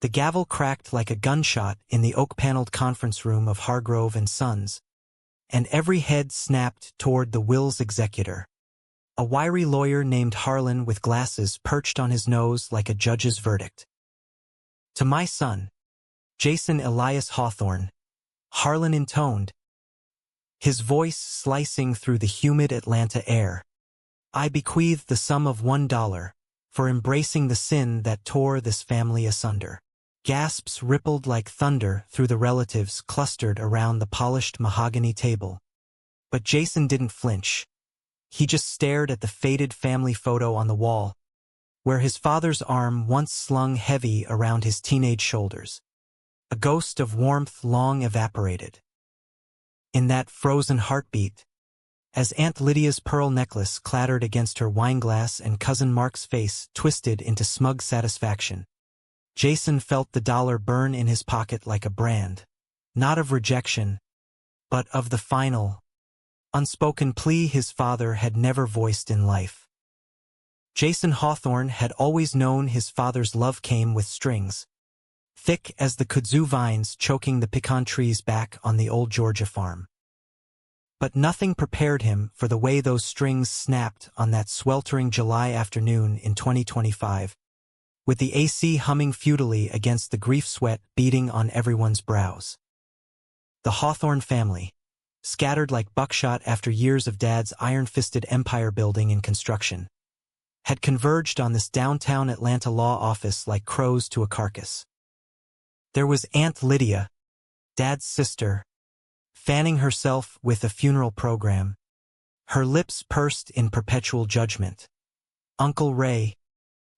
The gavel cracked like a gunshot in the oak-paneled conference room of Hargrove and Sons, and every head snapped toward the will's executor. A wiry lawyer named Harlan with glasses perched on his nose like a judge's verdict. "To my son, Jason Elias Hawthorne," Harlan intoned, his voice slicing through the humid Atlanta air, "I bequeath the sum of $1 for embracing the sin that tore this family asunder." Gasps rippled like thunder through the relatives clustered around the polished mahogany table. But Jason didn't flinch. He just stared at the faded family photo on the wall, where his father's arm once slung heavy around his teenage shoulders. A ghost of warmth long evaporated. In that frozen heartbeat, as Aunt Lydia's pearl necklace clattered against her wineglass and Cousin Mark's face twisted into smug satisfaction, Jason felt the dollar burn in his pocket like a brand, not of rejection, but of the final, unspoken plea his father had never voiced in life. Jason Hawthorne had always known his father's love came with strings, thick as the kudzu vines choking the pecan trees back on the old Georgia farm. But nothing prepared him for the way those strings snapped on that sweltering July afternoon in 2025. With the AC humming futilely against the grief sweat beading on everyone's brows. The Hawthorne family, scattered like buckshot after years of Dad's iron-fisted empire building and construction, had converged on this downtown Atlanta law office like crows to a carcass. There was Aunt Lydia, Dad's sister, fanning herself with a funeral program, her lips pursed in perpetual judgment. Uncle Ray,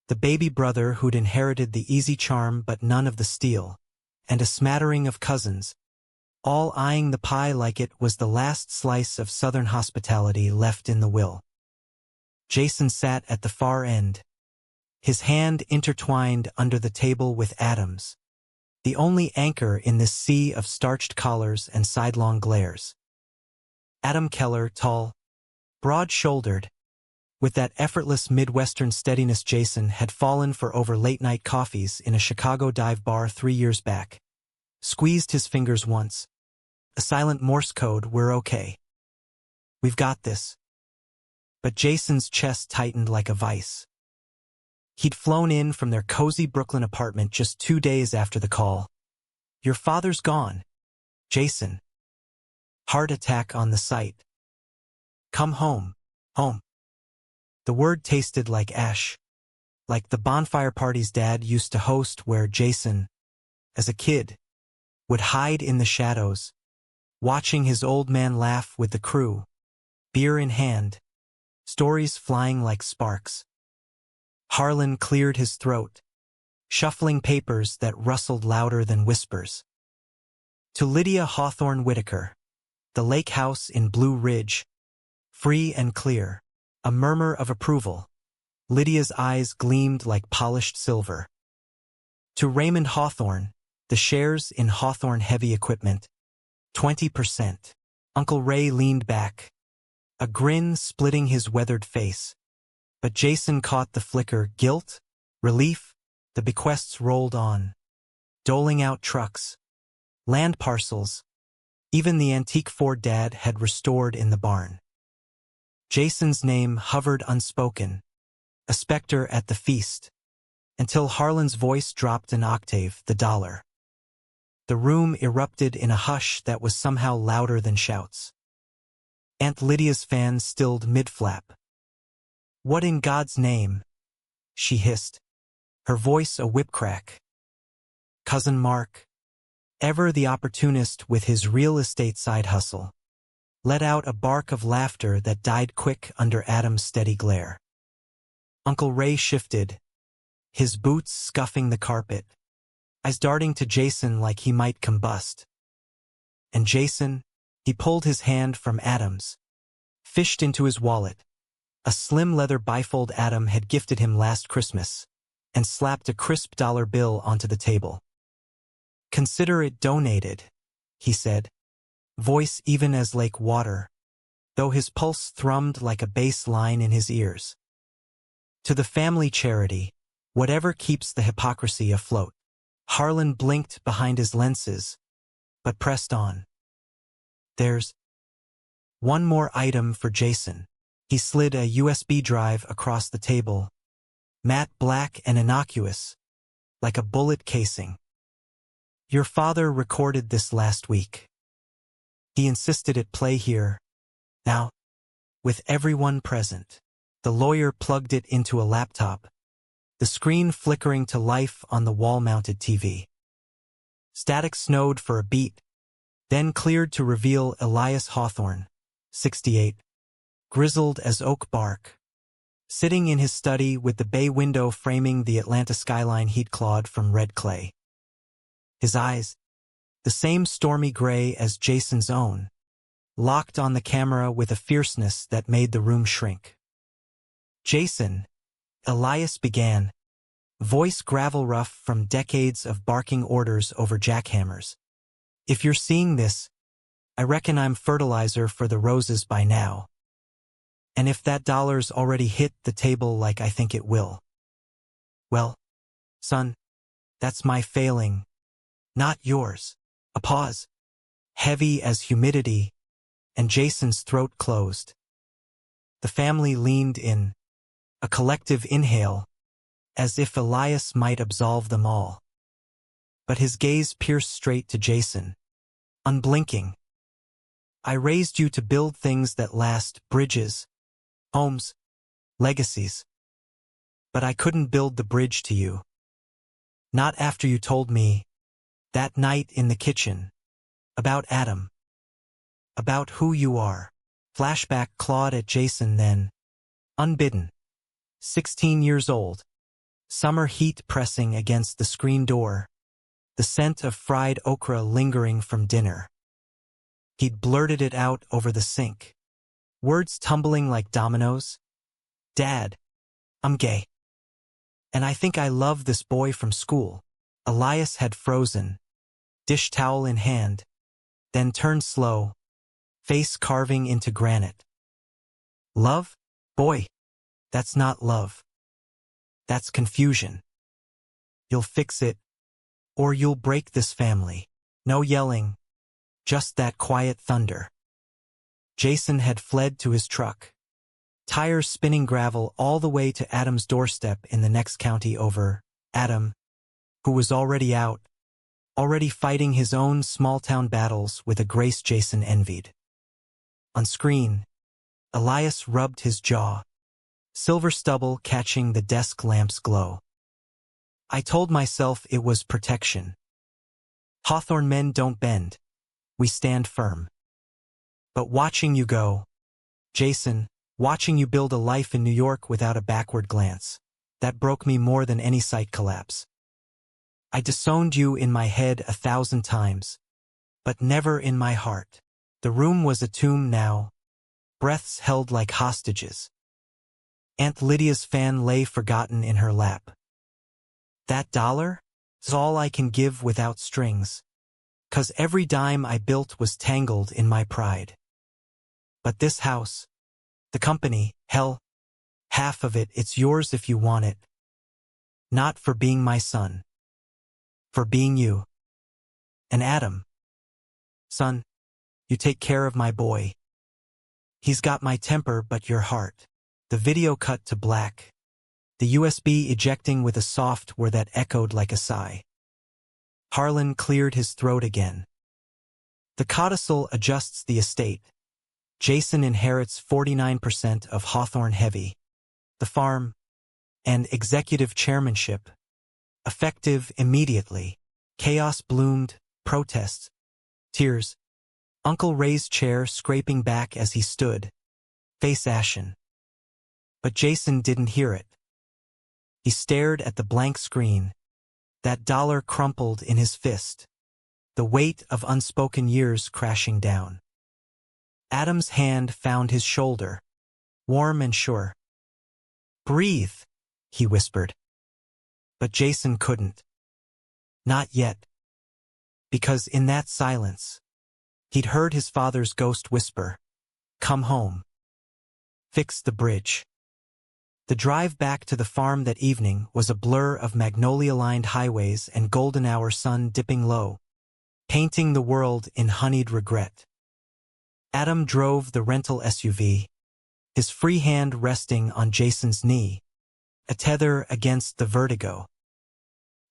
the baby brother who'd inherited the easy charm but none of the steel, and a smattering of cousins, all eyeing the pie like it was the last slice of Southern hospitality left in the will. Jason sat at the far end, his hand intertwined under the table with Adam's, the only anchor in this sea of starched collars and sidelong glares. Adam Keller, tall, broad-shouldered, with that effortless Midwestern steadiness. Jason had fallen for over late-night coffees in a Chicago dive bar 3 years back. Squeezed his fingers once. A silent Morse code, "We're okay. We've got this." But Jason's chest tightened like a vice. He'd flown in from their cozy Brooklyn apartment just 2 days after the call. "Your father's gone, Jason. Heart attack on the site. Come home, home." The word tasted like ash, like the bonfire parties Dad used to host where Jason, as a kid, would hide in the shadows, watching his old man laugh with the crew, beer in hand, stories flying like sparks. Harlan cleared his throat, shuffling papers that rustled louder than whispers. To Lydia Hawthorne Whitaker, the lake house in Blue Ridge, free and clear. A murmur of approval. Lydia's eyes gleamed like polished silver. To Raymond Hawthorne, the shares in Hawthorne Heavy Equipment, 20%. Uncle Ray leaned back, a grin splitting his weathered face. But Jason caught the flicker. Guilt, relief, the bequests rolled on, doling out trucks, land parcels, even the antique Ford Dad had restored in the barn. Jason's name hovered unspoken, a specter at the feast, until Harlan's voice dropped an octave. The dollar. The room erupted in a hush that was somehow louder than shouts. Aunt Lydia's fan stilled mid-flap. "What in God's name?" she hissed, her voice a whip crack. Cousin Mark, ever the opportunist with his real estate side hustle, let out a bark of laughter that died quick under Adam's steady glare. Uncle Ray shifted, his boots scuffing the carpet, eyes darting to Jason like he might combust. And Jason, he pulled his hand from Adam's, fished into his wallet, a slim leather bifold Adam had gifted him last Christmas, and slapped a crisp dollar bill onto the table. "Consider it donated," he said, voice even as lake water, though his pulse thrummed like a bass line in his ears. "To the family charity, whatever keeps the hypocrisy afloat." Harlan blinked behind his lenses, but pressed on. There's one more item for Jason. He slid a USB drive across the table, matte black and innocuous, like a bullet casing. Your father recorded this last week. He insisted it play here, now, with everyone present. The lawyer plugged it into a laptop, the screen flickering to life on the wall-mounted TV. Static snowed for a beat, then cleared to reveal Elias Hawthorne, 68, grizzled as oak bark, sitting in his study with the bay window framing the Atlanta skyline he'd clawed from red clay. His eyes, the same stormy gray as Jason's own, locked on the camera with a fierceness that made the room shrink. Jason, Elias began, voice gravel rough from decades of barking orders over jackhammers. If you're seeing this, I reckon I'm fertilizer for the roses by now. And if that dollar's already hit the table like I think it will, well, son, that's my failing, not yours. A pause, heavy as humidity, and Jason's throat closed. The family leaned in, a collective inhale, as if Elias might absolve them all. But his gaze pierced straight to Jason, unblinking. I raised you to build things that last, bridges, homes, legacies. But I couldn't build the bridge to you. Not after you told me, that night in the kitchen, about Adam. About who you are. Flashback clawed at Jason then, unbidden. 16 years old. Summer heat pressing against the screen door. The scent of fried okra lingering from dinner. He'd blurted it out over the sink. Words tumbling like dominoes. Dad, I'm gay. And I think I love this boy from school. Elias had frozen, dish towel in hand, then turned slow, face carving into granite. Love? Boy, that's not love. That's confusion. You'll fix it, or you'll break this family. No yelling, just that quiet thunder. Jason had fled to his truck, tires spinning gravel all the way to Adam's doorstep in the next county over. Adam, who was already out, already fighting his own small-town battles with a grace Jason envied. On screen, Elias rubbed his jaw, silver stubble catching the desk lamp's glow. I told myself it was protection. Hawthorne men don't bend. We stand firm. But watching you go, Jason, watching you build a life in New York without a backward glance, that broke me more than any site collapse. I disowned you in my head 1,000 times, but never in my heart. The room was a tomb now, breaths held like hostages. Aunt Lydia's fan lay forgotten in her lap. That $1 is all I can give without strings, 'cause every dime I built was tangled in my pride. But this house, the company, hell, half of it, it's yours if you want it. Not for being my son. For being you. And Adam. Son, you take care of my boy. He's got my temper but your heart. The video cut to black. The USB ejecting with a soft whir that echoed like a sigh. Harlan cleared his throat again. The codicil adjusts the estate. Jason inherits 49% of Hawthorne Heavy, the farm, and executive chairmanship. Effective immediately. Chaos bloomed, protests, tears. Uncle Ray's chair scraping back as he stood, face ashen. But Jason didn't hear it. He stared at the blank screen. That $1 crumpled in his fist, the weight of unspoken years crashing down. Adam's hand found his shoulder, warm and sure. Breathe, he whispered. But Jason couldn't. Not yet. Because in that silence, he'd heard his father's ghost whisper, "Come home. Fix the bridge." The drive back to the farm that evening was a blur of magnolia-lined highways and golden-hour sun dipping low, painting the world in honeyed regret. Adam drove the rental SUV, his free hand resting on Jason's knee, a tether against the vertigo.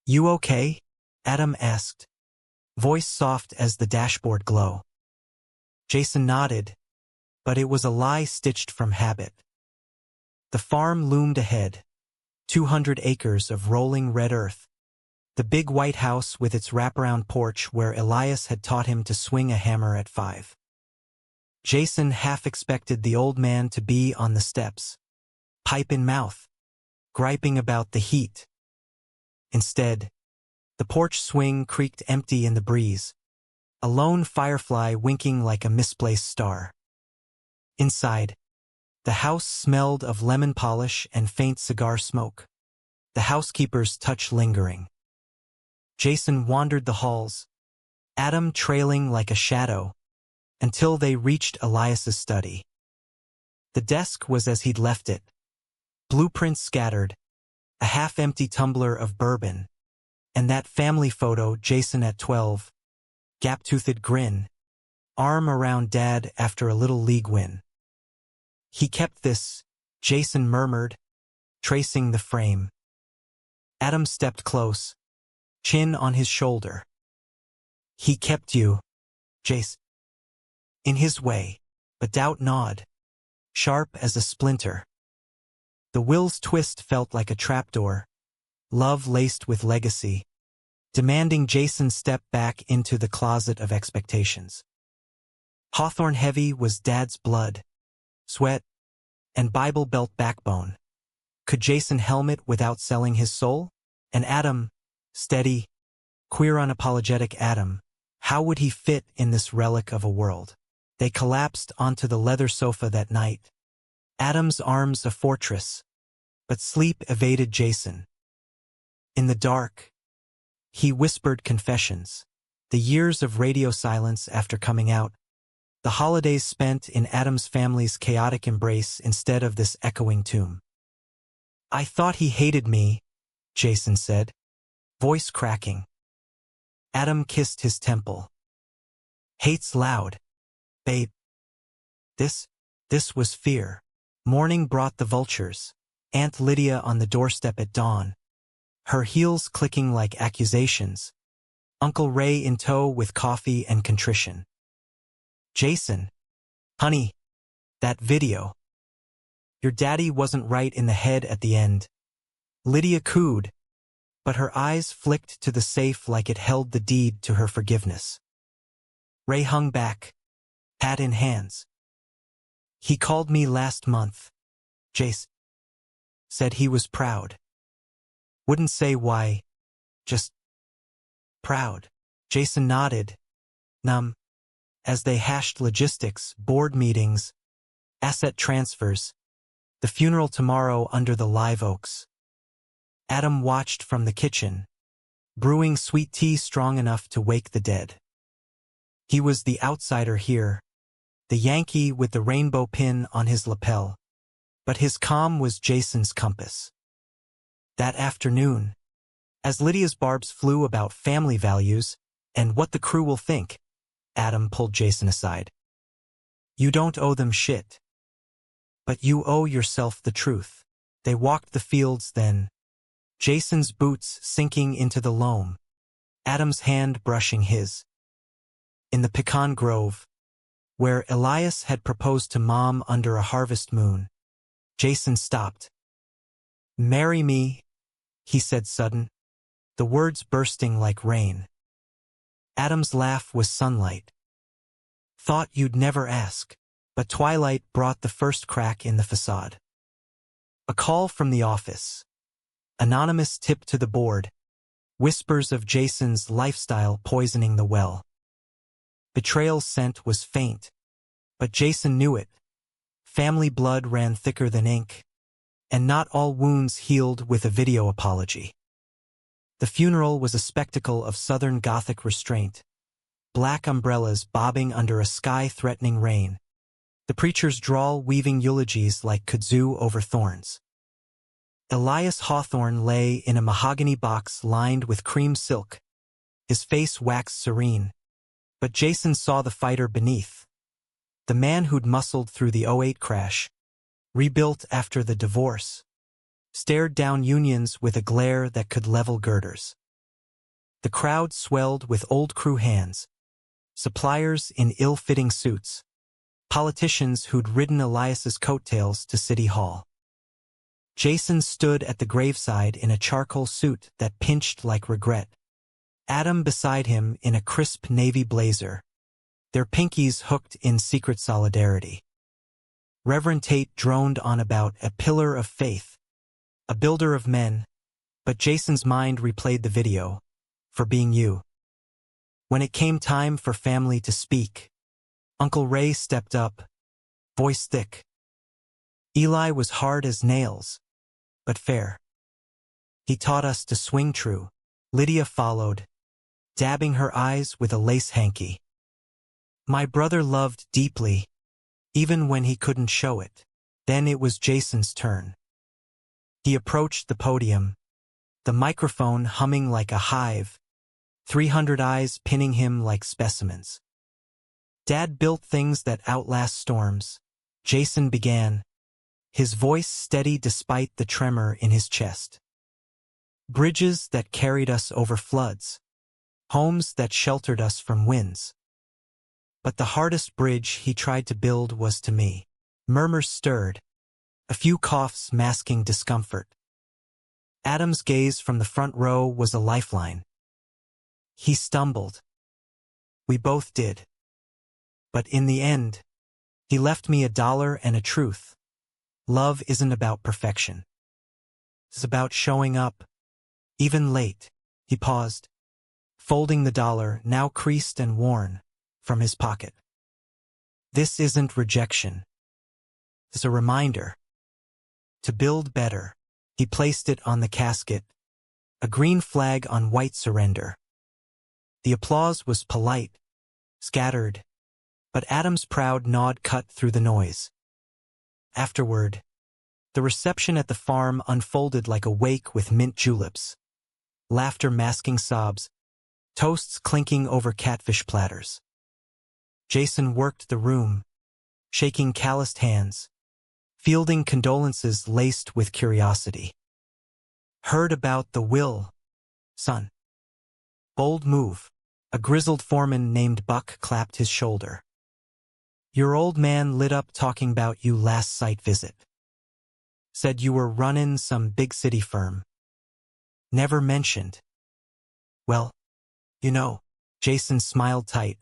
"You okay?" Adam asked, voice soft as the dashboard glow. Jason nodded, but it was a lie stitched from habit. The farm loomed ahead, 200 acres of rolling red earth, the big white house with its wraparound porch where Elias had taught him to swing a hammer at 5. Jason half expected the old man to be on the steps, pipe in mouth, griping about the heat. Instead, the porch swing creaked empty in the breeze, a lone firefly winking like a misplaced star. Inside, the house smelled of lemon polish and faint cigar smoke, the housekeeper's touch lingering. Jason wandered the halls, Adam trailing like a shadow, until they reached Elias's study. The desk was as he'd left it, blueprints scattered, a half-empty tumbler of bourbon, and that family photo Jason at 12, gap-toothed grin, arm around Dad after a little league win. "He kept this," Jason murmured, tracing the frame. Adam stepped close, chin on his shoulder. "He kept you, Jace." In his way, but doubt gnawed, sharp as a splinter. The will's twist felt like a trapdoor, love laced with legacy, demanding Jason step back into the closet of expectations. Hawthorne heavy was Dad's blood, sweat, and Bible belt backbone. Could Jason helmet without selling his soul? And Adam, steady, queer unapologetic Adam, how would he fit in this relic of a world? They collapsed onto the leather sofa that night, Adam's arms a fortress, but sleep evaded Jason. In the dark, he whispered confessions, the years of radio silence after coming out, the holidays spent in Adam's family's chaotic embrace instead of this echoing tomb. "I thought he hated me," Jason said, voice cracking. Adam kissed his temple. "Hate's loud, babe." This was fear. Morning brought the vultures, Aunt Lydia on the doorstep at dawn, her heels clicking like accusations, Uncle Ray in tow with coffee and contrition. "Jason, honey, that video. Your daddy wasn't right in the head at the end." Lydia cooed, but her eyes flicked to the safe like it held the deed to her forgiveness. Ray hung back, hat in hands. "He called me last month," Jace said. He was proud. Wouldn't say why, just proud. Jason nodded, numb, as they hashed logistics, board meetings, asset transfers, the funeral tomorrow under the live oaks. Adam watched from the kitchen, brewing sweet tea strong enough to wake the dead. He was the outsider here, the Yankee with the rainbow pin on his lapel, but his calm was Jason's compass. That afternoon, as Lydia's barbs flew about family values and what the crew will think, Adam pulled Jason aside. "You don't owe them shit. But you owe yourself the truth." They walked the fields then, Jason's boots sinking into the loam, Adam's hand brushing his. In the pecan grove, where Elias had proposed to Mom under a harvest moon, Jason stopped. "Marry me," he said sudden, the words bursting like rain. Adam's laugh was sunlight. "Thought you'd never ask." But twilight brought the first crack in the facade. A call from the office. Anonymous tip to the board. Whispers of Jason's lifestyle poisoning the well. Betrayal's scent was faint, but Jason knew it. Family blood ran thicker than ink, and not all wounds healed with a video apology. The funeral was a spectacle of Southern Gothic restraint. Black umbrellas bobbing under a sky-threatening rain. The preacher's drawl weaving eulogies like kudzu over thorns. Elias Hawthorne lay in a mahogany box lined with cream silk, his face waxed serene. But Jason saw the fighter beneath. The man who'd muscled through the '08 crash, rebuilt after the divorce, stared down unions with a glare that could level girders. The crowd swelled with old crew hands, suppliers in ill-fitting suits, politicians who'd ridden Elias's coattails to City Hall. Jason stood at the graveside in a charcoal suit that pinched like regret. Adam beside him in a crisp navy blazer, their pinkies hooked in secret solidarity. Reverend Tate droned on about a pillar of faith, a builder of men, but Jason's mind replayed the video, for being you. When it came time for family to speak, Uncle Ray stepped up, voice thick. Eli was hard as nails, but fair. He taught us to swing true. Lydia followed, dabbing her eyes with a lace hanky. My brother loved deeply, even when he couldn't show it. Then it was Jason's turn. He approached the podium, the microphone humming like a hive, 300 eyes pinning him like specimens. Dad built things that outlast storms. Jason began, his voice steady despite the tremor in his chest. Bridges that carried us over floods, homes that sheltered us from winds. But the hardest bridge he tried to build was to me. Murmurs stirred, a few coughs masking discomfort. Adam's gaze from the front row was a lifeline. He stumbled. We both did. But in the end, he left me $1 and a truth. Love isn't about perfection. It's about showing up, even late. He paused, folding the dollar, now creased and worn, from his pocket. This isn't rejection. It's a reminder. To build better. He placed it on the casket, a green flag on white surrender. The applause was polite, scattered, but Adam's proud nod cut through the noise. Afterward, the reception at the farm unfolded like a wake with mint juleps, laughter masking sobs, toasts clinking over catfish platters. Jason worked the room, shaking calloused hands, fielding condolences laced with curiosity. Heard about the will, son. Bold move. A grizzled foreman named Buck clapped his shoulder. Your old man lit up talking about you last site visit. Said you were running some big city firm. Never mentioned. Well, you know, Jason smiled tight.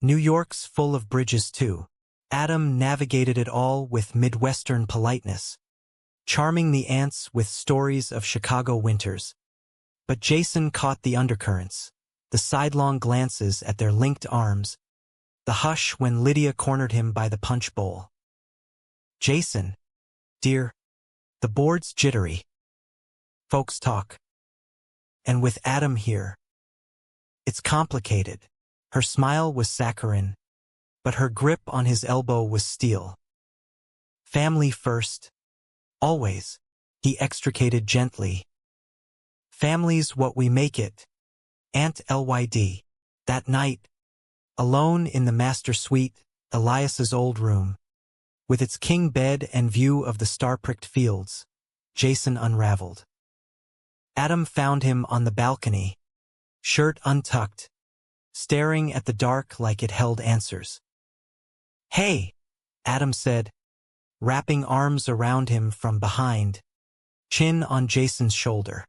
New York's full of bridges too. Adam navigated it all with Midwestern politeness, charming the ants with stories of Chicago winters. But Jason caught the undercurrents, the sidelong glances at their linked arms, the hush when Lydia cornered him by the punch bowl. Jason, dear, the board's jittery. Folks talk. And with Adam here, it's complicated. Her smile was saccharine, but her grip on his elbow was steel. Family first. Always. He extricated gently. Family's what we make it. Aunt Lyd. That night, alone in the master suite, Elias's old room, with its king bed and view of the star-pricked fields, Jason unraveled. Adam found him on the balcony, shirt untucked, staring at the dark like it held answers. Hey, Adam said, wrapping arms around him from behind, chin on Jason's shoulder.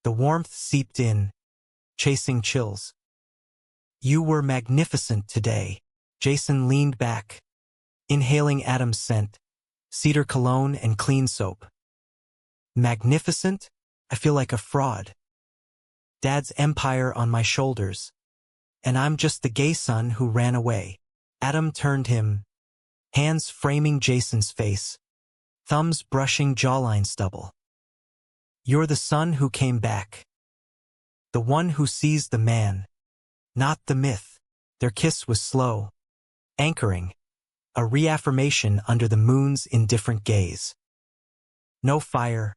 The warmth seeped in, chasing chills. You were magnificent today. Jason leaned back, inhaling Adam's scent, cedar cologne and clean soap. Magnificent? I feel like a fraud. Dad's empire on my shoulders, and I'm just the gay son who ran away. Adam turned him, hands framing Jason's face, thumbs brushing jawline stubble. You're the son who came back. The one who sees the man, not the myth. Their kiss was slow, anchoring, a reaffirmation under the moon's indifferent gaze. No fire,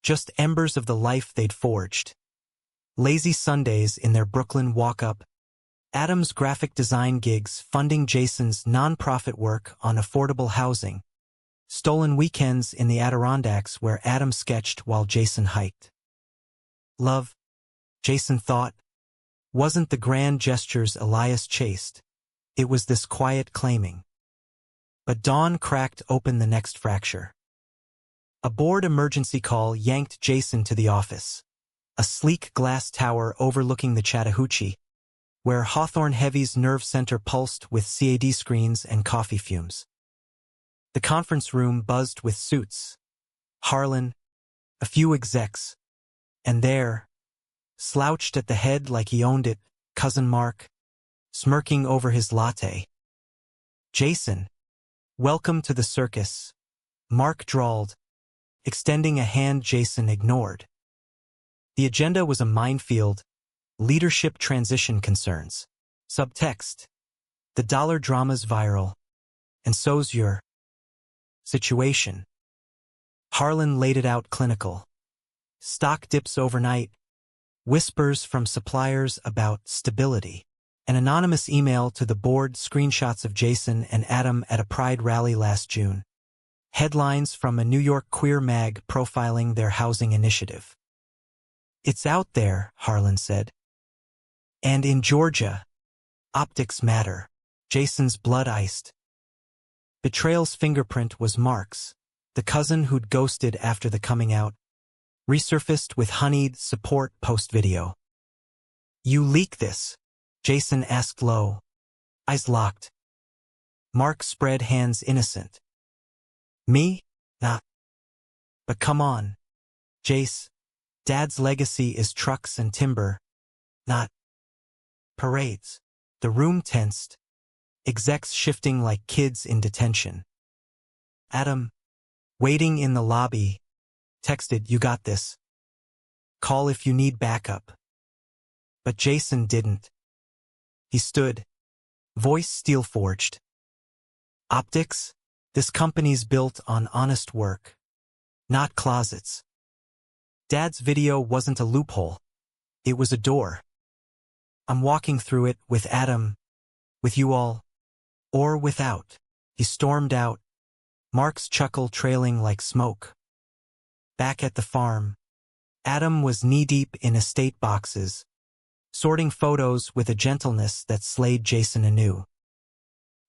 just embers of the life they'd forged. Lazy Sundays in their Brooklyn walk-up, Adam's graphic design gigs funding Jason's nonprofit work on affordable housing, stolen weekends in the Adirondacks where Adam sketched while Jason hiked. Love, Jason thought, wasn't the grand gestures Elias chased. It was this quiet claiming. But dawn cracked open the next fracture. A board emergency call yanked Jason to the office, a sleek glass tower overlooking the Chattahoochee, where Hawthorne Heavy's nerve center pulsed with CAD screens and coffee fumes. The conference room buzzed with suits. Harlan, a few execs, and there, slouched at the head like he owned it, Cousin Mark, smirking over his latte. Jason, welcome to the circus, Mark drawled, extending a hand Jason ignored. The agenda was a minefield, leadership transition concerns. Subtext, the dollar drama's viral, and so's your situation. Harlan laid it out clinical. Stock dips overnight, whispers from suppliers about stability. An anonymous email to the board, screenshots of Jason and Adam at a Pride rally last June. Headlines from a New York queer mag profiling their housing initiative. It's out there, Harlan said. And in Georgia, optics matter. Jason's blood iced. Betrayal's fingerprint was Mark's, the cousin who'd ghosted after the coming out, resurfaced with honeyed support post-video. You leak this? Jason asked low, eyes locked. Mark spread hands innocent. Me? Nah. But come on, Jace. Dad's legacy is trucks and timber, not parades. The room tensed, execs shifting like kids in detention. Adam, waiting in the lobby, texted, "You got this. Call if you need backup." But Jason didn't. He stood, voice steel-forged. Optics? This company's built on honest work, not closets. Dad's video wasn't a loophole. It was a door. I'm walking through it with Adam, with you all, or without. He stormed out, Mark's chuckle trailing like smoke. Back at the farm, Adam was knee-deep in estate boxes, sorting photos with a gentleness that slayed Jason anew.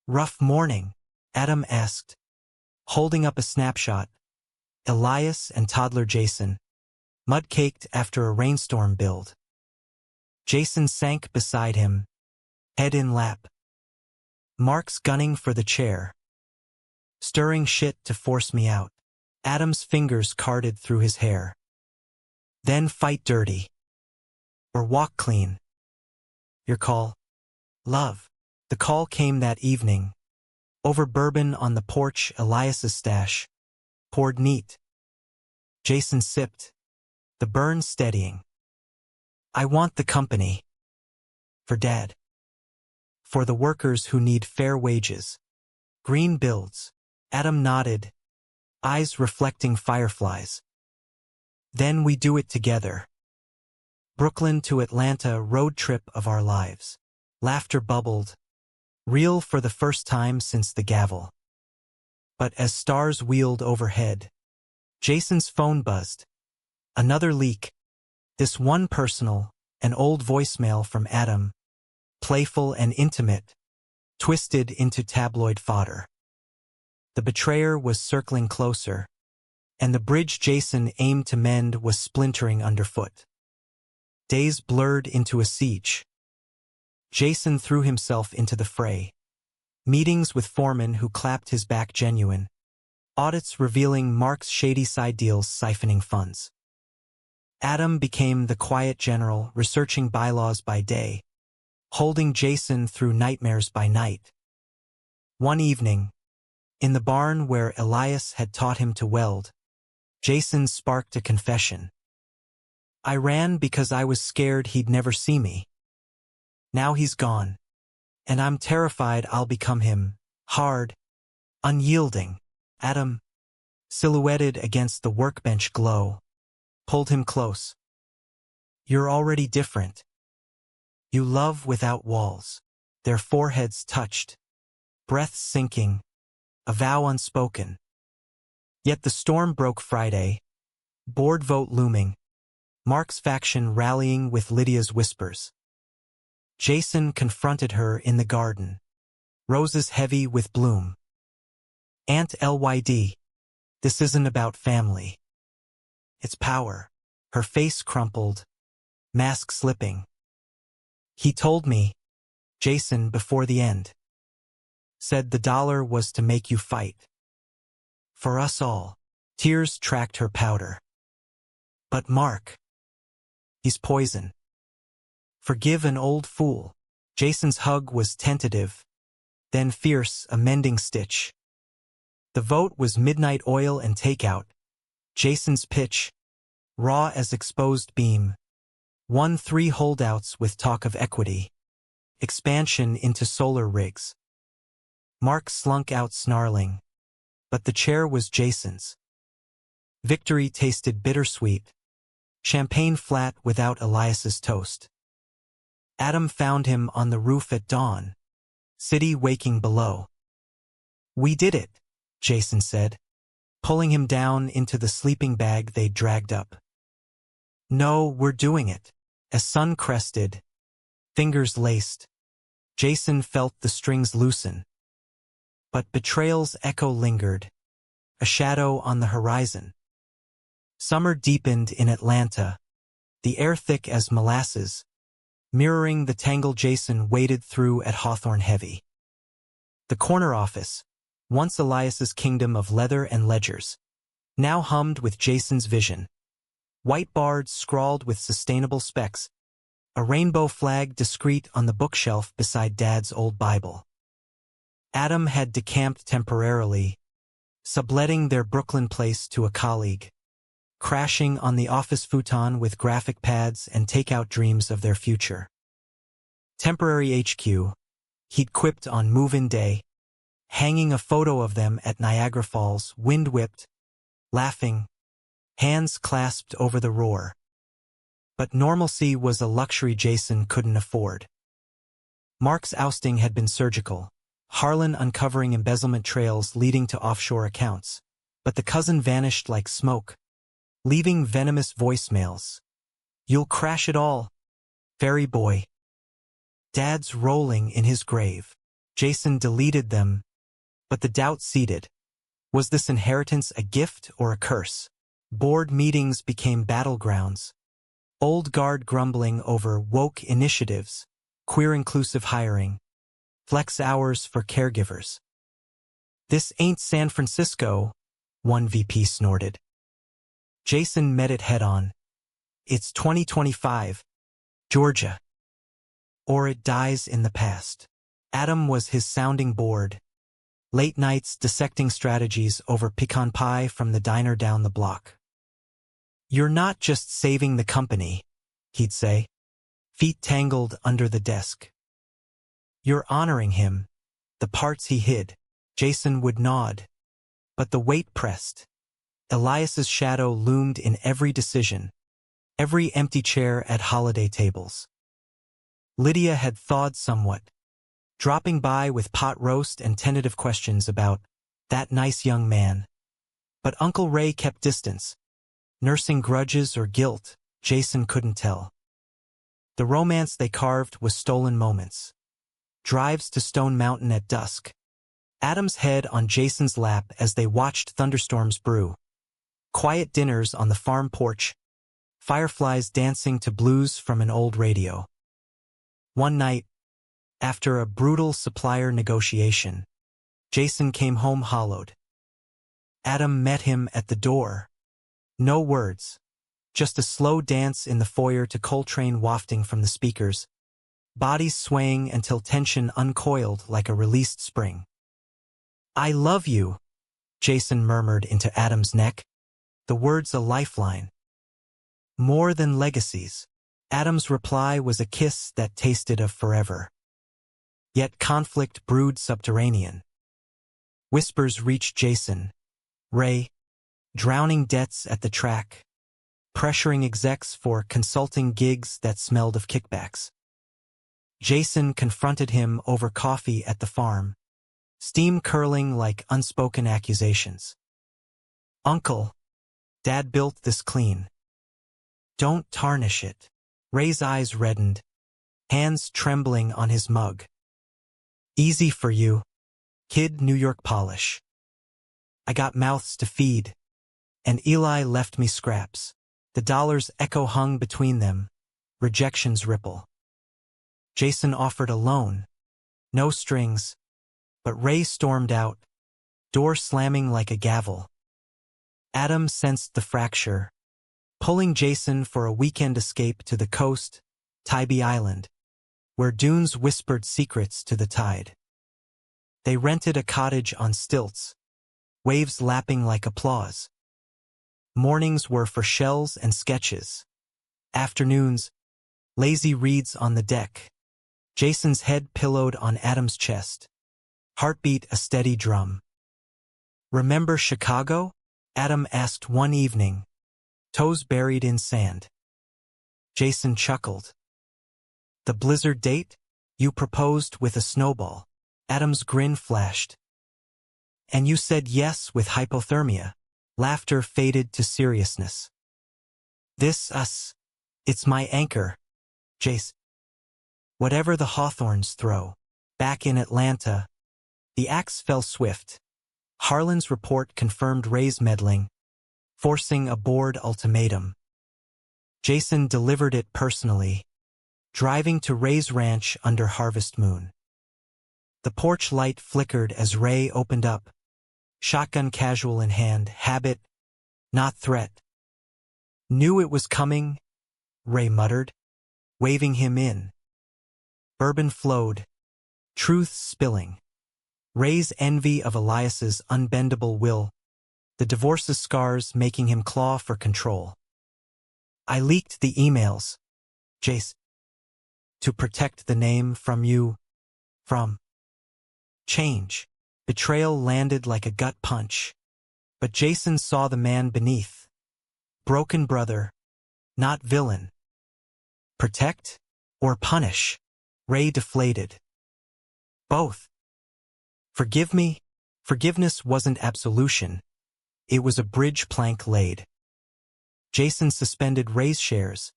Rough morning, Adam asked, holding up a snapshot. Elias and toddler Jason, mud-caked after a rainstorm build. Jason sank beside him, head in lap. Mark's gunning for the chair. Stirring shit to force me out. Adam's fingers carded through his hair. Then fight dirty. Or walk clean. Your call? Love. The call came that evening. Over bourbon on the porch, Elias's stash. Poured neat. Jason sipped, the burn steadying. I want the company. For Dad. For the workers who need fair wages. Green builds. Adam nodded, eyes reflecting fireflies. Then we do it together. Brooklyn to Atlanta, road trip of our lives. Laughter bubbled, real for the first time since the gavel. But as stars wheeled overhead, Jason's phone buzzed. Another leak. This one personal, an old voicemail from Adam, playful and intimate, twisted into tabloid fodder. The betrayer was circling closer, and the bridge Jason aimed to mend was splintering underfoot. Days blurred into a siege. Jason threw himself into the fray. Meetings with foremen who clapped his back genuine. Audits revealing Mark's shady side deals siphoning funds. Adam became the quiet general, researching bylaws by day, holding Jason through nightmares by night. One evening, in the barn where Elias had taught him to weld, Jason sparked a confession. I ran because I was scared he'd never see me. Now he's gone, and I'm terrified I'll become him, hard, unyielding. Adam, silhouetted against the workbench glow, pulled him close. You're already different. You love without walls. Their foreheads touched, breaths sinking, a vow unspoken. Yet the storm broke Friday, board vote looming, Mark's faction rallying with Lydia's whispers. Jason confronted her in the garden, roses heavy with bloom. Aunt Lyd, this isn't about family. It's power. Her face crumpled, mask slipping. He told me, Jason, before the end. Said the dollar was to make you fight. For us all. Tears tracked her powder. But Mark. He's poison. Forgive an old fool. Jason's hug was tentative, then fierce, a mending stitch. The vote was midnight oil and takeout. Jason's pitch, raw as exposed beam, won 3 holdouts with talk of equity. Expansion into solar rigs. Mark slunk out snarling, but the chair was Jason's. Victory tasted bittersweet, champagne flat without Elias's toast. Adam found him on the roof at dawn, city waking below. We did it, Jason said, pulling him down into the sleeping bag they'd dragged up. No, we're doing it. As sun crested, fingers laced, Jason felt the strings loosen. But betrayal's echo lingered, a shadow on the horizon. Summer deepened in Atlanta, the air thick as molasses, mirroring the tangle Jason waded through at Hawthorne Heavy. The corner office, once Elias's kingdom of leather and ledgers, now hummed with Jason's vision. White bards scrawled with sustainable specs, a rainbow flag discreet on the bookshelf beside Dad's old Bible. Adam had decamped temporarily, subletting their Brooklyn place to a colleague, crashing on the office futon with graphic pads and takeout dreams of their future. Temporary HQ, he'd quipped on move-in day, hanging a photo of them at Niagara Falls, wind-whipped, laughing, hands clasped over the roar. But normalcy was a luxury Jason couldn't afford. Mark's ousting had been surgical, Harlan uncovering embezzlement trails leading to offshore accounts, but the cousin vanished like smoke, leaving venomous voicemails. You'll crash it all, fairy boy. Dad's rolling in his grave. Jason deleted them, but the doubt seeded. Was this inheritance a gift or a curse? Board meetings became battlegrounds. Old guard grumbling over woke initiatives, queer-inclusive hiring, flex hours for caregivers. This ain't San Francisco, one VP snorted. Jason met it head-on. It's 2025, Georgia. Or it dies in the past. Adam was his sounding board. Late nights dissecting strategies over pecan pie from the diner down the block. You're not just saving the company, he'd say, feet tangled under the desk. You're honoring him, the parts he hid. Jason would nod. But the weight pressed. Elias's shadow loomed in every decision, every empty chair at holiday tables. Lydia had thawed somewhat, dropping by with pot roast and tentative questions about that nice young man. But Uncle Ray kept distance, nursing grudges or guilt, Jason couldn't tell. The romance they carved was stolen moments. Drives to Stone Mountain at dusk. Adam's head on Jason's lap as they watched thunderstorms brew. Quiet dinners on the farm porch. Fireflies dancing to blues from an old radio. One night, after a brutal supplier negotiation, Jason came home hollowed. Adam met him at the door. No words, just a slow dance in the foyer to Coltrane wafting from the speakers, bodies swaying until tension uncoiled like a released spring. I love you, Jason murmured into Adam's neck, the words a lifeline. More than legacies. Adam's reply was a kiss that tasted of forever. Yet conflict brewed subterranean. Whispers reached Jason. Ray, drowning debts at the track, pressuring execs for consulting gigs that smelled of kickbacks. Jason confronted him over coffee at the farm, steam curling like unspoken accusations. "Uncle, Dad built this clean. Don't tarnish it." Ray's eyes reddened, hands trembling on his mug. "Easy for you, kid, New York polish. I got mouths to feed, and Eli left me scraps." The dollars echo hung between them, rejections ripple. Jason offered a loan, no strings, but Ray stormed out, door slamming like a gavel. Adam sensed the fracture, pulling Jason for a weekend escape to the coast, Tybee Island, where dunes whispered secrets to the tide. They rented a cottage on stilts, waves lapping like applause. Mornings were for shells and sketches. Afternoons, lazy reads on the deck. Jason's head pillowed on Adam's chest, heartbeat a steady drum. "Remember Chicago?" Adam asked one evening, toes buried in sand. Jason chuckled. "The blizzard date? You proposed with a snowball." Adam's grin flashed. "And you said yes with hypothermia." Laughter faded to seriousness. It's my anchor, Jace. Whatever the Hawthorns throw." Back in Atlanta, the axe fell swift. Harlan's report confirmed Ray's meddling, forcing a board ultimatum. Jason delivered it personally, driving to Ray's ranch under harvest moon. The porch light flickered as Ray opened up, shotgun casual in hand, habit, not threat. "Knew it was coming," Ray muttered, waving him in. Bourbon flowed, truth spilling. Ray's envy of Elias's unbendable will, the divorce's scars making him claw for control. "I leaked the emails, Jace, to protect the name from you, from change." Betrayal landed like a gut punch, but Jason saw the man beneath. Broken brother, not villain. Protect or punish? Ray deflated. "Both. Forgive me?" Forgiveness wasn't absolution. It was a bridge plank laid. Jason suspended Ray's shares,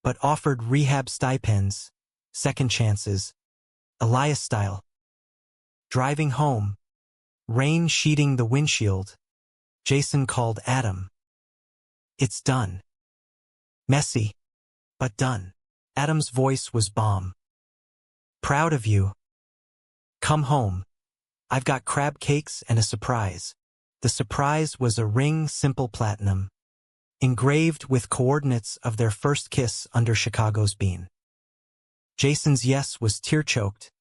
but offered rehab stipends, second chances, Elias style. Driving home, rain sheeting the windshield, Jason called Adam. "It's done. Messy, but done." Adam's voice was balm. "Proud of you. Come home. I've got crab cakes and a surprise." The surprise was a ring, simple platinum, engraved with coordinates of their first kiss under Chicago's bean. Jason's yes was tear-choked,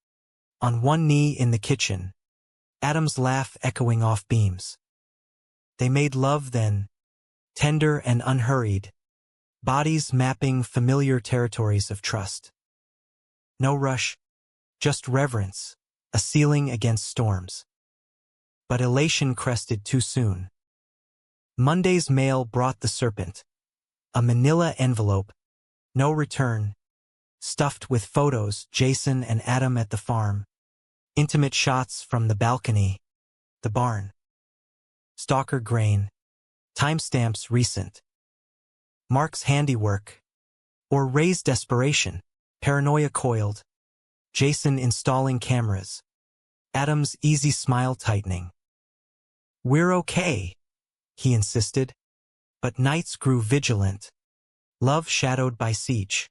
on one knee in the kitchen, Adam's laugh echoing off beams. They made love then, tender and unhurried, bodies mapping familiar territories of trust. No rush, just reverence, a ceiling against storms. But elation crested too soon. Monday's mail brought the serpent, a manila envelope, no return, stuffed with photos, Jason and Adam at the farm, intimate shots from the balcony, the barn. Stalker grain, timestamps recent. Mark's handiwork, or Ray's desperation, paranoia coiled, Jason installing cameras, Adam's easy smile tightening. "We're okay," he insisted, but nights grew vigilant, love shadowed by siege.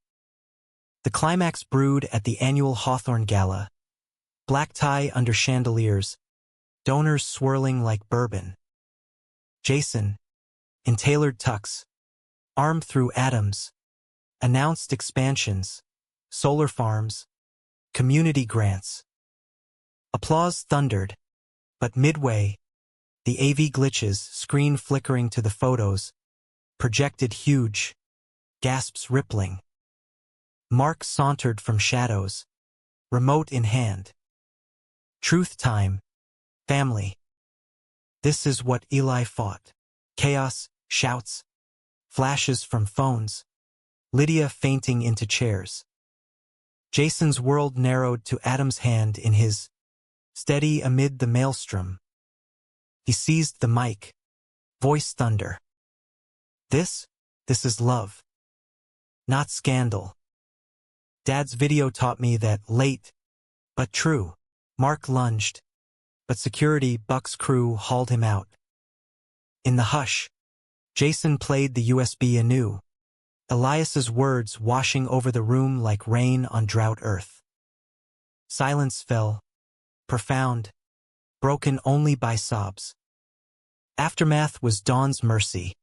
The climax brewed at the annual Hawthorne Gala, black tie under chandeliers, donors swirling like bourbon. Jason, in tailored tux, arm through Adams, announced expansions, solar farms, community grants. Applause thundered, but midway, the AV glitches, screen flickering to the photos, projected huge, gasps rippling. Mark sauntered from shadows, remote in hand. "Truth time, family. This is what Eli fought." Chaos, shouts, flashes from phones, Lydia fainting into chairs. Jason's world narrowed to Adam's hand in his, steady amid the maelstrom. He seized the mic, voice thunder. This is love. Not scandal. Dad's video taught me that late, but true. Mark lunged, but security Buck's crew hauled him out. In the hush, Jason played the USB anew, Elias's words washing over the room like rain on drought earth. Silence fell, profound, broken only by sobs. Aftermath was Dawn's mercy.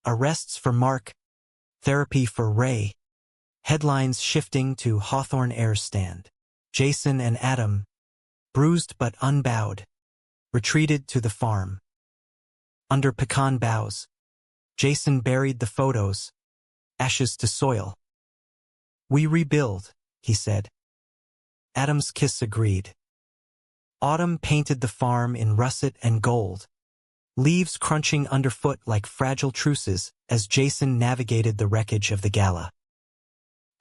Arrests for Mark, therapy for Ray, headlines shifting to Hawthorne Air's stand. Jason and Adam, bruised but unbowed, retreated to the farm. Under pecan boughs, Jason buried the photos, ashes to soil. We rebuild, he said. Adam's kiss agreed. Autumn painted the farm in russet and gold, leaves crunching underfoot like fragile truces as Jason navigated the wreckage of the gala.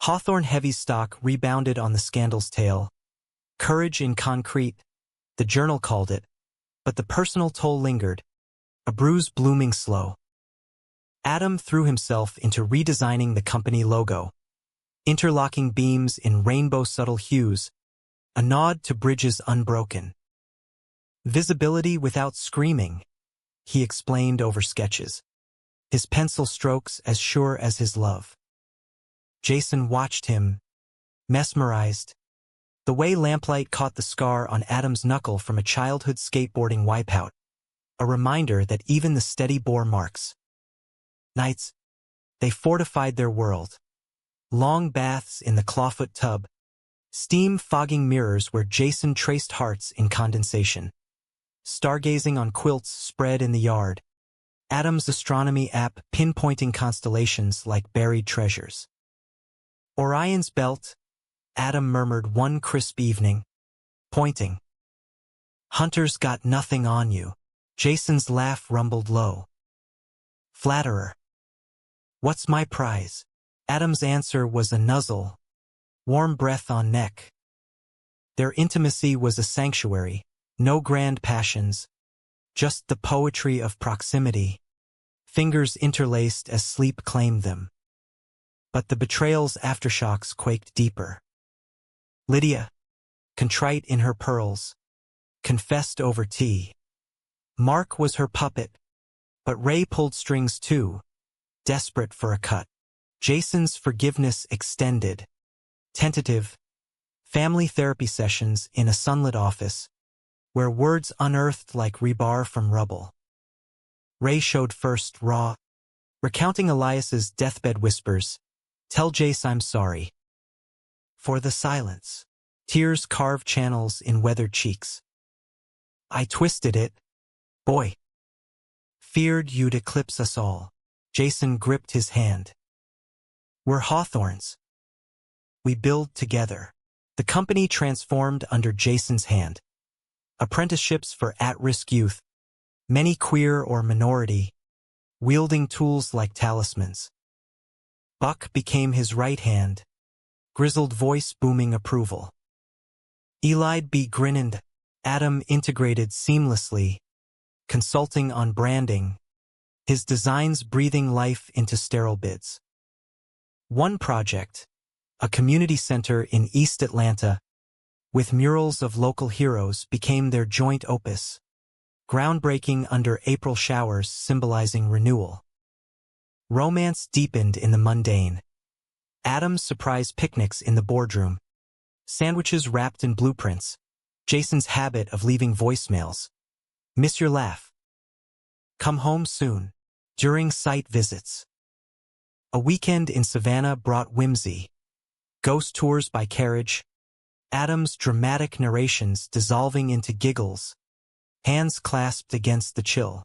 Hawthorne heavy stock rebounded on the scandal's tail. Courage in concrete, the Journal called it, but the personal toll lingered, a bruise blooming slow. Adam threw himself into redesigning the company logo, interlocking beams in rainbow subtle hues, a nod to bridges unbroken. Visibility without screaming, he explained over sketches, his pencil strokes as sure as his love. Jason watched him, mesmerized, the way lamplight caught the scar on Adam's knuckle from a childhood skateboarding wipeout, a reminder that even the steady bore marks. Nights, they fortified their world. Long baths in the clawfoot tub, steam fogging mirrors where Jason traced hearts in condensation. Stargazing on quilts spread in the yard. Adam's astronomy app pinpointing constellations like buried treasures. Orion's belt, Adam murmured one crisp evening, pointing. Hunter's got nothing on you. Jason's laugh rumbled low. Flatterer. What's my prize? Adam's answer was a nuzzle, warm breath on neck. Their intimacy was a sanctuary, no grand passions, just the poetry of proximity, fingers interlaced as sleep claimed them. But the betrayal's aftershocks quaked deeper. Lydia, contrite in her pearls, confessed over tea. Mark was her puppet, but Ray pulled strings too, desperate for a cut. Jason's forgiveness extended. Tentative, family therapy sessions in a sunlit office, where words unearthed like rebar from rubble. Ray showed first raw, recounting Elias's deathbed whispers, "Tell Jace I'm sorry." For the silence, tears carved channels in weathered cheeks. I twisted it, boy. Feared you'd eclipse us all. Jason gripped his hand. We're Hawthorns. We build together. The company transformed under Jason's hand. Apprenticeships for at-risk youth, many queer or minority, wielding tools like talismans. Buck became his right hand, grizzled voice booming approval. Eli'd be grinning, Adam integrated seamlessly, consulting on branding, his designs breathing life into sterile bids. One project, a community center in East Atlanta, with murals of local heroes, became their joint opus, groundbreaking under April showers symbolizing renewal. Romance deepened in the mundane. Adam's surprise picnics in the boardroom, sandwiches wrapped in blueprints, Jason's habit of leaving voicemails. Miss your laugh. Come home soon. During site visits. A weekend in Savannah brought whimsy. Ghost tours by carriage. Adam's dramatic narrations dissolving into giggles, hands clasped against the chill.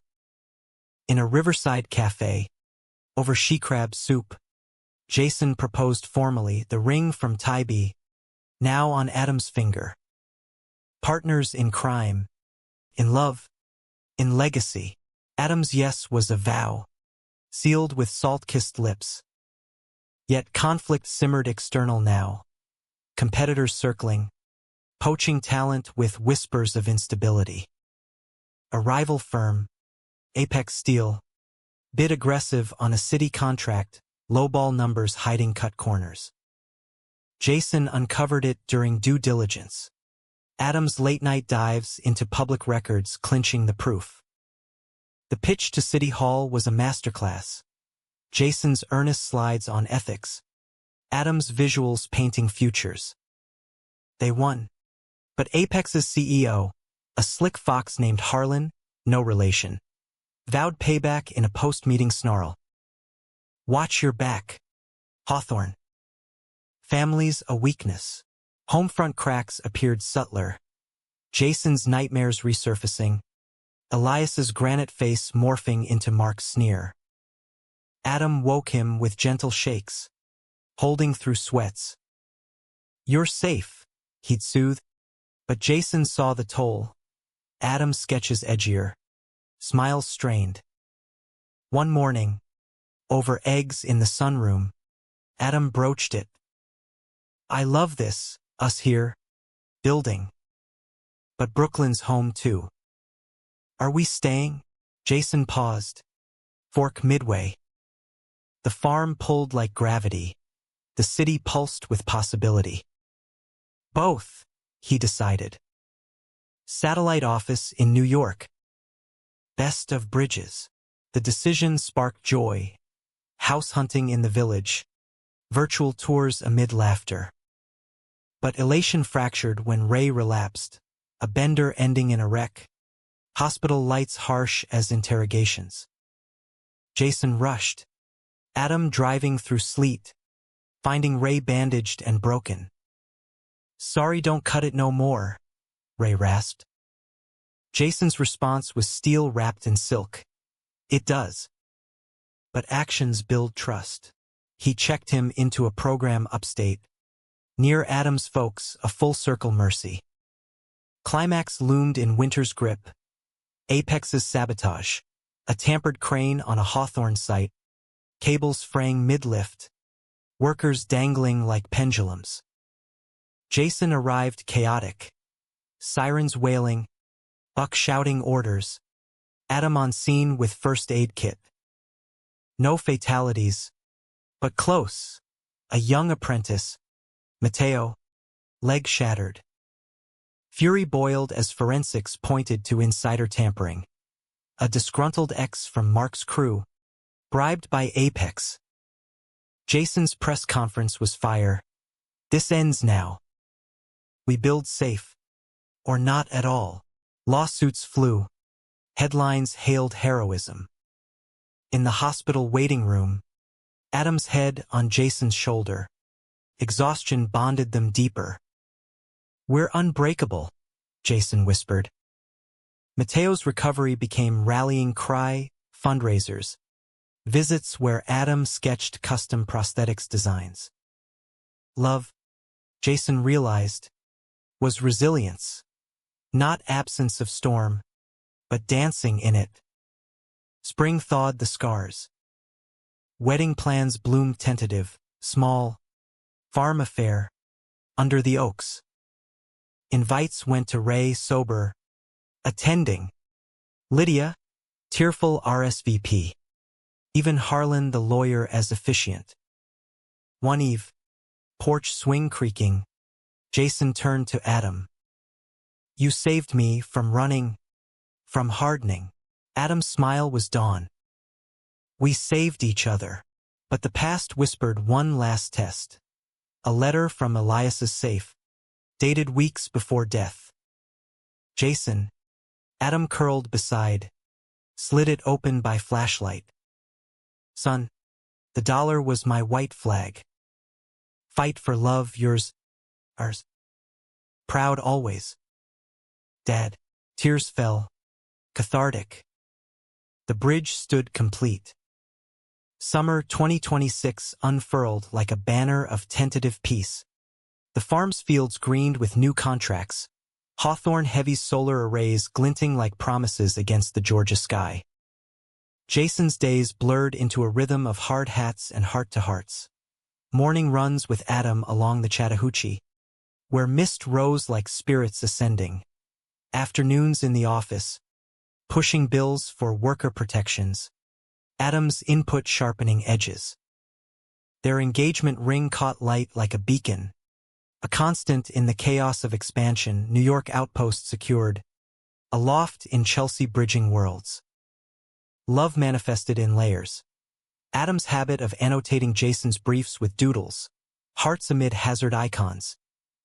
In a riverside cafe, over she-crab soup, Jason proposed formally the ring from Tybee, now on Adam's finger. Partners in crime, in love, in legacy. Adam's yes was a vow, sealed with salt-kissed lips. Yet conflict simmered external now. Competitors circling, poaching talent with whispers of instability. A rival firm, Apex Steel, bid aggressive on a city contract, lowball numbers hiding cut corners. Jason uncovered it during due diligence. Adam's late-night dives into public records clinching the proof. The pitch to City Hall was a masterclass. Jason's earnest slides on ethics. Adam's visuals painting futures. They won. But Apex's CEO, a slick fox named Harlan, no relation, vowed payback in a post-meeting snarl. Watch your back, Hawthorne. Family's a weakness. Homefront cracks appeared subtler. Jason's nightmares resurfacing. Elias's granite face morphing into Mark's sneer. Adam woke him with gentle shakes, holding through sweats. You're safe, he'd soothe. But Jason saw the toll. Adam's sketches edgier, smiles strained. One morning, over eggs in the sunroom, Adam broached it. I love this, us here, building. But Brooklyn's home too. Are we staying? Jason paused. Fork midway. The farm pulled like gravity. The city pulsed with possibility. Both, he decided. Satellite office in New York. Best of bridges. The decision sparked joy. House hunting in the village. Virtual tours amid laughter. But elation fractured when Ray relapsed, a bender ending in a wreck. Hospital lights harsh as interrogations. Jason rushed. Adam driving through sleet, finding Ray bandaged and broken. Sorry, don't cut it no more, Ray rasped. Jason's response was steel wrapped in silk. It does. But actions build trust. He checked him into a program upstate. Near Adam's folks, a full-circle mercy. Climax loomed in winter's grip. Apex's sabotage. A tampered crane on a Hawthorne site. Cables fraying mid-lift. Workers dangling like pendulums. Jason arrived chaotic. Sirens wailing. Buck shouting orders. Adam on scene with first aid kit. No fatalities. But close. A young apprentice. Mateo, leg shattered. Fury boiled as forensics pointed to insider tampering. A disgruntled ex from Mark's crew, bribed by Apex. Jason's press conference was fire. This ends now. We build safe. Or not at all. Lawsuits flew. Headlines hailed heroism. In the hospital waiting room, Adam's head on Jason's shoulder. Exhaustion bonded them deeper. We're unbreakable, Jason whispered. Mateo's recovery became rallying cry, fundraisers, visits where Adam sketched custom prosthetics designs. Love, Jason realized, was resilience, not absence of storm, but dancing in it. Spring thawed the scars. Wedding plans bloomed tentative, small, farm affair, under the oaks. Invites went to Ray sober, attending. Lydia, tearful RSVP. Even Harlan the lawyer as officiant. One eve, porch swing creaking, Jason turned to Adam. You saved me from running, from hardening. Adam's smile was dawn. We saved each other. But the past whispered one last test. A letter from Elias's safe, dated weeks before death. Jason, Adam curled beside, slid it open by flashlight. Son, the dollar was my white flag. Fight for love, yours, ours. Proud always. Dad, tears fell, cathartic. The bridge stood complete. Summer 2026 unfurled like a banner of tentative peace. The farm's fields greened with new contracts. Hawthorne heavy solar arrays glinting like promises against the Georgia sky. Jason's days blurred into a rhythm of hard hats and heart-to-hearts. Morning runs with Adam along the Chattahoochee, where mist rose like spirits ascending. Afternoons in the office, pushing bills for worker protections. Adam's input sharpening edges. Their engagement ring caught light like a beacon. A constant in the chaos of expansion, New York outpost secured. A loft in Chelsea bridging worlds. Love manifested in layers. Adam's habit of annotating Jason's briefs with doodles. Hearts amid hazard icons.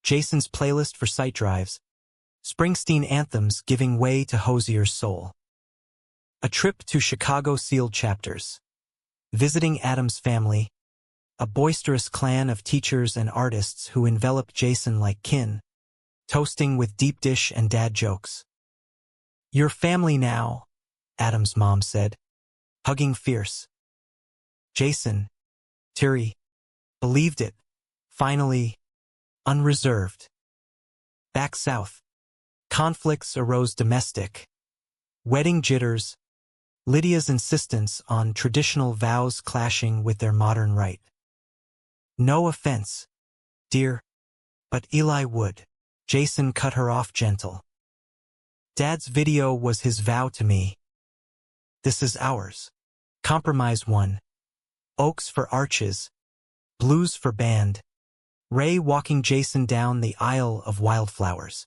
Jason's playlist for site drives. Springsteen anthems giving way to Hosier's soul. A trip to Chicago sealed chapters. Visiting Adam's family. A boisterous clan of teachers and artists who envelop Jason like kin. Toasting with deep dish and dad jokes. "Your family now," Adam's mom said, hugging fierce. Jason, teary, believed it, finally, unreserved. Back south. Conflicts arose domestic. Wedding jitters. Lydia's insistence on traditional vows clashing with their modern rite. "No offense, dear, but Eli would." Jason cut her off gentle. "Dad's video was his vow to me. This is ours." Compromise 1. Oaks for arches. Blues for band. Ray walking Jason down the aisle of wildflowers.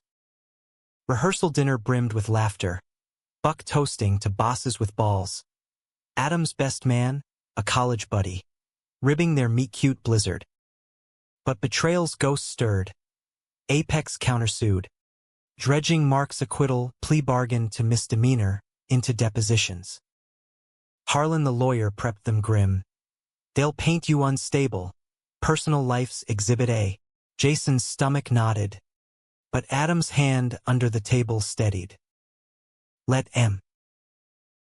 Rehearsal dinner brimmed with laughter. Buck toasting to bosses with balls. Adam's best man, a college buddy. Ribbing their meet-cute blizzard. But betrayal's ghost stirred. Apex countersued. Dredging Mark's acquittal, plea bargain to misdemeanor, into depositions. Harlan the lawyer prepped them grim. "They'll paint you unstable. Personal life's Exhibit A." Jason's stomach nodded. But Adam's hand under the table steadied. "Let M.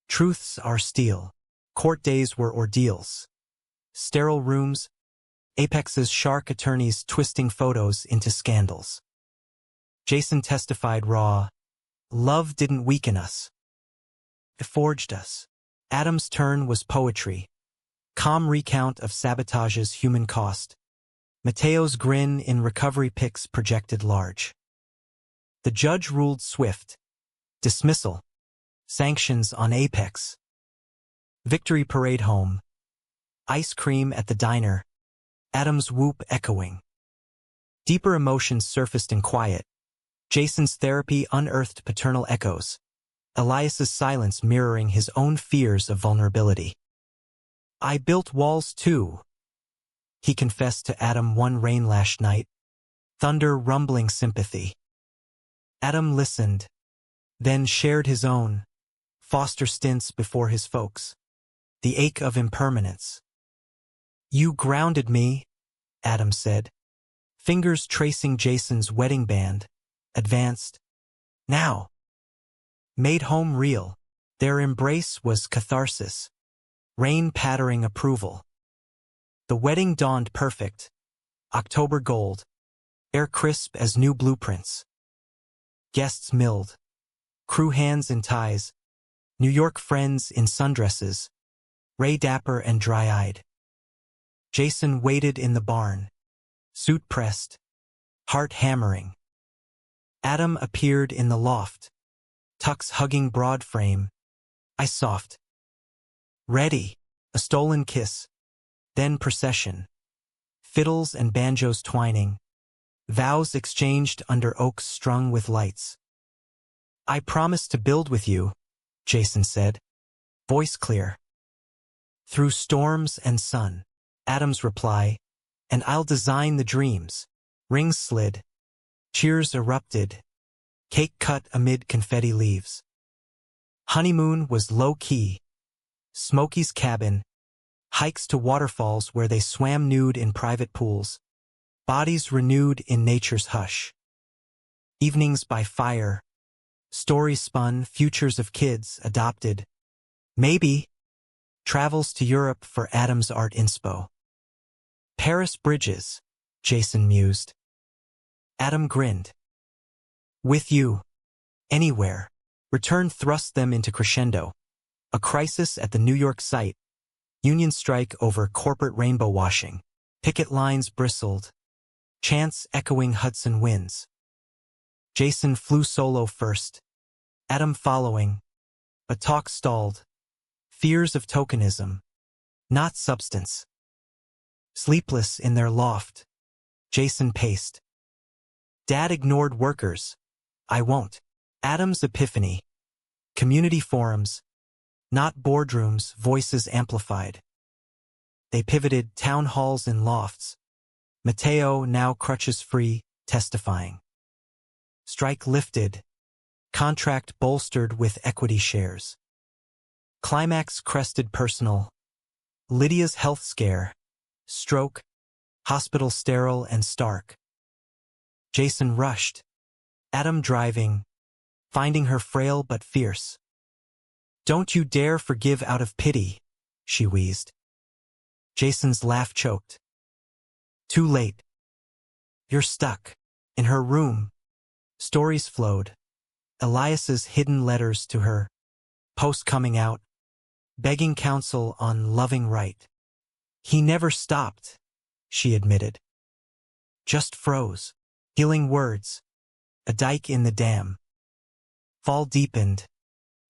Truths are steel." Court days were ordeals. Sterile rooms. Apex's shark attorneys twisting photos into scandals. Jason testified raw. "Love didn't weaken us. It forged us." Adam's turn was poetry. Calm recount of sabotage's human cost. Mateo's grin in recovery pics projected large. The judge ruled swift. Dismissal. Sanctions on Apex. Victory parade home. Ice cream at the diner. Adam's whoop echoing. Deeper emotions surfaced in quiet. Jason's therapy unearthed paternal echoes. Elias's silence mirroring his own fears of vulnerability. "I built walls too," he confessed to Adam one rain-lashed night. Thunder rumbling sympathy. Adam listened, then shared his own. Foster stints before his folks. The ache of impermanence. "You grounded me," Adam said. Fingers tracing Jason's wedding band. Advanced. "Now." Made home real. Their embrace was catharsis. Rain pattering approval. The wedding dawned perfect. October gold. Air crisp as new blueprints. Guests milled. Crew hands in ties. New York friends in sundresses. Ray dapper and dry-eyed. Jason waited in the barn. Suit pressed. Heart hammering. Adam appeared in the loft. Tux hugging broad frame. I soft. Ready. A stolen kiss. Then procession. Fiddles and banjos twining. Vows exchanged under oaks strung with lights. "I promise to build with you," Jason said. Voice clear. "Through storms and sun." Adam's reply. "And I'll design the dreams." Rings slid. Cheers erupted. Cake cut amid confetti leaves. Honeymoon was low-key. Smokey's cabin. Hikes to waterfalls where they swam nude in private pools. Bodies renewed in nature's hush. Evenings by fire. Stories spun, futures of kids adopted. Maybe. Travels to Europe for Adam's art inspo. Paris bridges, Jason mused. Adam grinned. With you. Anywhere. Return thrust them into crescendo. A crisis at the New York site. Union strike over corporate rainbow washing. Picket lines bristled. Chants echoing Hudson winds. Jason flew solo first. Adam following. But talk stalled. Fears of tokenism. Not substance. Sleepless in their loft. Jason paced. Dad ignored workers. I won't. Adam's epiphany. Community forums. Not boardrooms, voices amplified. They pivoted town halls and lofts. Mateo, now crutches-free, testifying. Strike lifted. Contract bolstered with equity shares. Climax crested personal. Lydia's health scare. Stroke. Hospital sterile and stark. Jason rushed. Adam driving. Finding her frail but fierce. Don't you dare forgive out of pity, she wheezed. Jason's laugh choked. Too late. You're stuck. In her room. Stories flowed. Elias's hidden letters to her. Post coming out. Begging counsel on loving right. He never stopped, she admitted. Just froze. Healing words. A dike in the dam. Fall deepened.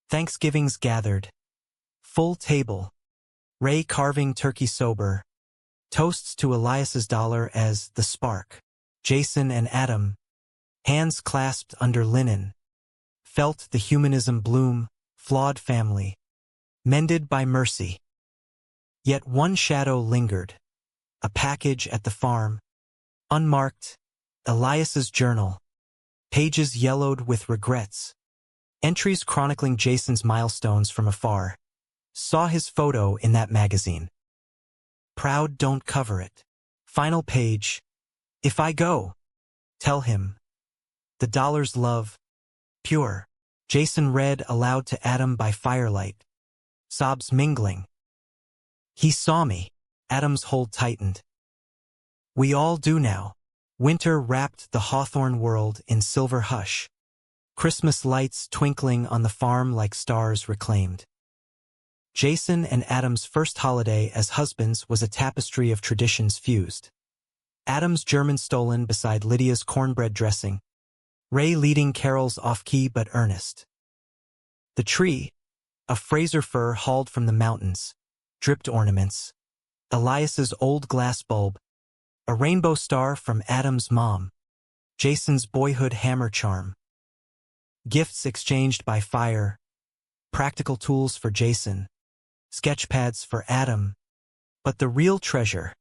Thanksgivings gathered. Full table. Ray carving turkey sober. Toasts to Elias's dollar as the spark. Jason and Adam, hands clasped under linen, felt the humanism bloom, flawed family, mended by mercy. Yet one shadow lingered. A package at the farm. Unmarked. Elias's journal. Pages yellowed with regrets. Entries chronicling Jason's milestones from afar. Saw his photo in that magazine. Proud don't cover it. Final page. If I go, tell him. The dollar's love. Pure. Jason read aloud to Adam by firelight. Sobs mingling. He saw me. Adam's hold tightened. We all do now. Winter wrapped the hawthorn world in silver hush. Christmas lights twinkling on the farm like stars reclaimed. Jason and Adam's first holiday as husbands was a tapestry of traditions fused. Adam's German stolen beside Lydia's cornbread dressing. Ray leading carols off-key but earnest. The tree, a Fraser fir hauled from the mountains, dripped ornaments. Elias's old glass bulb, a rainbow star from Adam's mom. Jason's boyhood hammer charm. Gifts exchanged by fire. Practical tools for Jason. Sketchpads for Adam. But the real treasure,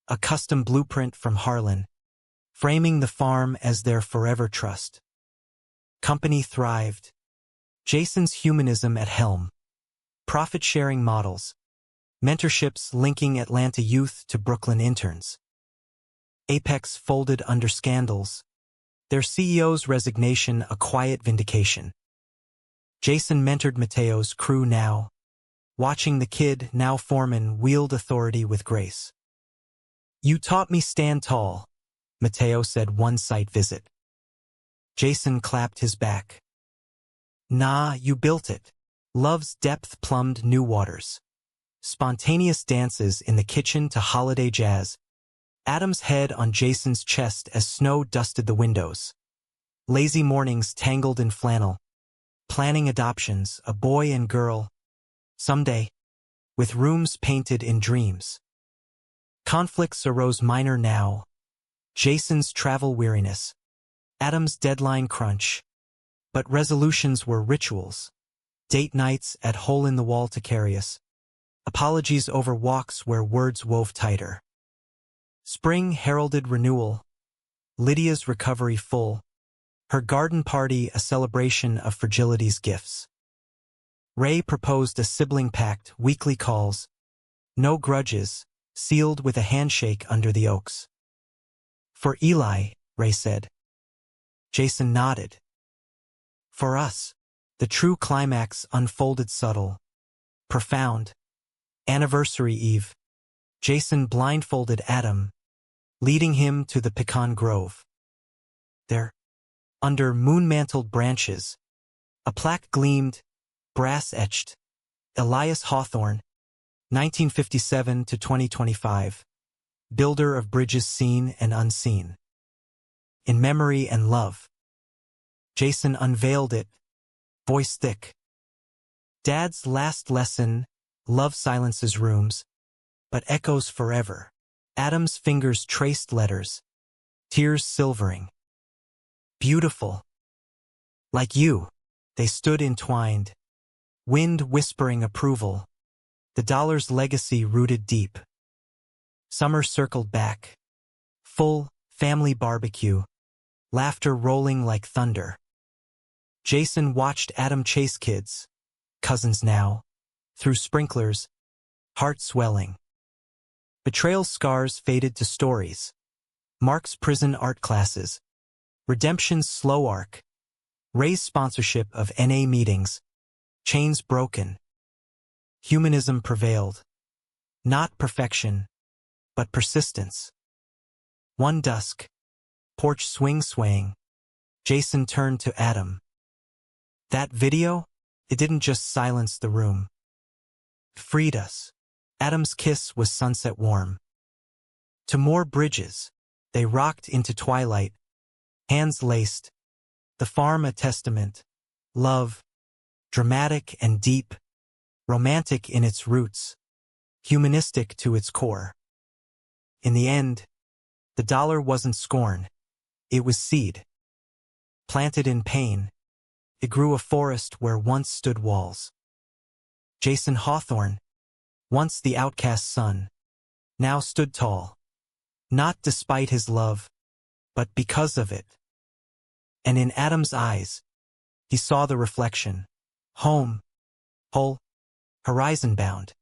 a custom blueprint from Harlan, framing the farm as their forever trust. Company thrived. Jason's humanism at helm. Profit-sharing models. Mentorships linking Atlanta youth to Brooklyn interns. Apex folded under scandals. Their CEO's resignation a quiet vindication. Jason mentored Mateo's crew now. Watching the kid, now foreman, wield authority with grace. You taught me stand tall, Mateo said one site visit. Jason clapped his back. Nah, you built it. Love's depth plumbed new waters. Spontaneous dances in the kitchen to holiday jazz. Adam's head on Jason's chest as snow dusted the windows. Lazy mornings tangled in flannel. Planning adoptions, a boy and girl. Someday, with rooms painted in dreams. Conflicts arose minor now. Jason's travel weariness. Adam's deadline crunch. But resolutions were rituals. Date nights at hole-in-the-wall Takarius. Apologies over walks where words wove tighter. Spring heralded renewal. Lydia's recovery full. Her garden party a celebration of fragility's gifts. Ray proposed a sibling pact, weekly calls. No grudges, sealed with a handshake under the oaks. For Eli, Ray said. Jason nodded. For us, the true climax unfolded subtle. Profound. Anniversary Eve. Jason blindfolded Adam, leading him to the pecan grove. There, under moon-mantled branches, a plaque gleamed, brass-etched, Elias Hawthorne, 1957 to 2025, builder of bridges seen and unseen. In Memory and Love. Jason unveiled it, voice thick. Dad's last lesson, love silences rooms, but echoes forever. Adam's fingers traced letters, tears silvering. Beautiful. Like you, they stood entwined, wind whispering approval, the dollar's legacy rooted deep. Summer circled back. Full, family barbecue, laughter rolling like thunder. Jason watched Adam chase kids, cousins now, through sprinklers, heart swelling. Betrayal scars faded to stories. Mark's prison art classes. Redemption's slow arc. Ray's sponsorship of NA meetings. Chains broken. Humanism prevailed. Not perfection, but persistence. One dusk. Porch swaying. Jason turned to Adam. That video? It didn't just silence the room. It freed us. Adam's kiss was sunset warm. To more bridges. They rocked into twilight. Hands laced. The farm a testament. Love. Dramatic and deep. Romantic in its roots. Humanistic to its core. In the end, the dollar wasn't scorn. It was seed. Planted in pain, it grew a forest where once stood walls. Jason Hawthorne, once the outcast son, now stood tall. Not despite his love, but because of it. And in Adam's eyes, he saw the reflection. Home, whole, horizon-bound.